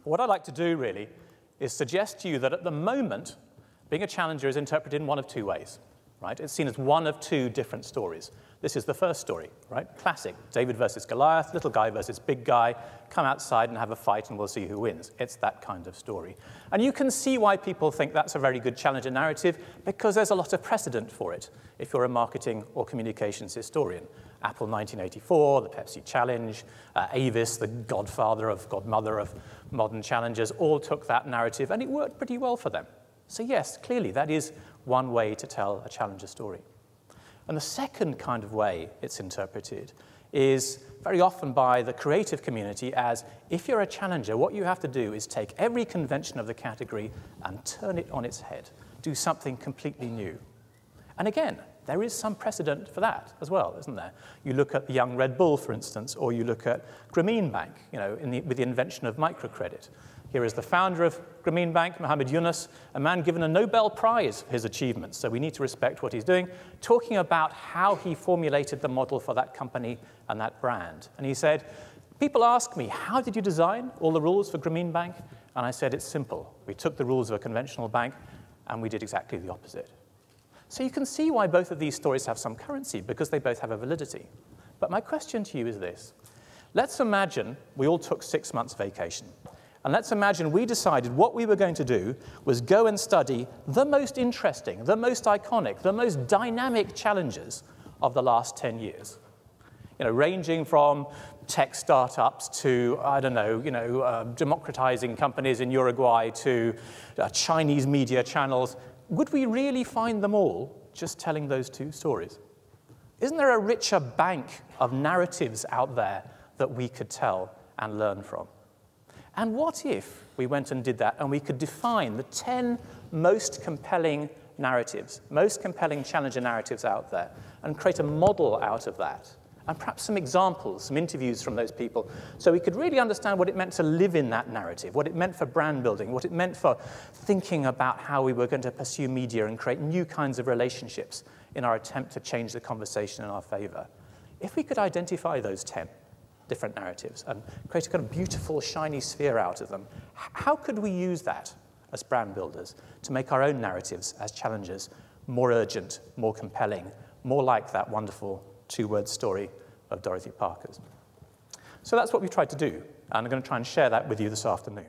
What I'd like to do, really, is suggest to you that at the moment, being a challenger is interpreted in one of two ways, right? It's seen as one of two different stories. This is the first story, right? Classic, David versus Goliath, little guy versus big guy, come outside and have a fight and we'll see who wins. It's that kind of story. And you can see why people think that's a very good challenger narrative, because there's a lot of precedent for it if you're a marketing or communications historian. Apple 1984, the Pepsi Challenge, Avis, the godmother of modern challengers, all took that narrative and it worked pretty well for them. So yes, clearly that is one way to tell a challenger story. And the second kind of way it's interpreted is very often by the creative community as, if you're a challenger, what you have to do is take every convention of the category and turn it on its head, do something completely new. And again, there is some precedent for that as well, isn't there? You look at the young Red Bull, for instance, or you look at Grameen Bank, with the invention of microcredit. Here is the founder of Grameen Bank, Mohammed Yunus, a man given a Nobel Prize for his achievements, so we need to respect what he's doing, talking about how he formulated the model for that company and that brand. And he said, people ask me, how did you design all the rules for Grameen Bank? And I said, it's simple. We took the rules of a conventional bank and we did exactly the opposite. So you can see why both of these stories have some currency, because they both have a validity. But my question to you is this. Let's imagine we all took 6 months vacation. And let's imagine we decided what we were going to do was go and study the most interesting, the most iconic, the most dynamic challenges of the last 10 years. Ranging from tech startups to, democratizing companies in Uruguay to Chinese media channels. Would we really find them all just telling those two stories? Isn't there a richer bank of narratives out there that we could tell and learn from? And what if we went and did that and we could define the 10 most compelling narratives, most compelling challenger narratives out there, and create a model out of that? And perhaps some examples, some interviews from those people, so we could really understand what it meant to live in that narrative, what it meant for brand building, what it meant for thinking about how we were going to pursue media and create new kinds of relationships in our attempt to change the conversation in our favor. If we could identify those 10 different narratives and create a kind of beautiful, shiny sphere out of them, how could we use that as brand builders to make our own narratives as challengers more urgent, more compelling, more like that wonderful two-word story of Dorothy Parker's? So that's what we tried to do, and I'm going to try and share that with you this afternoon.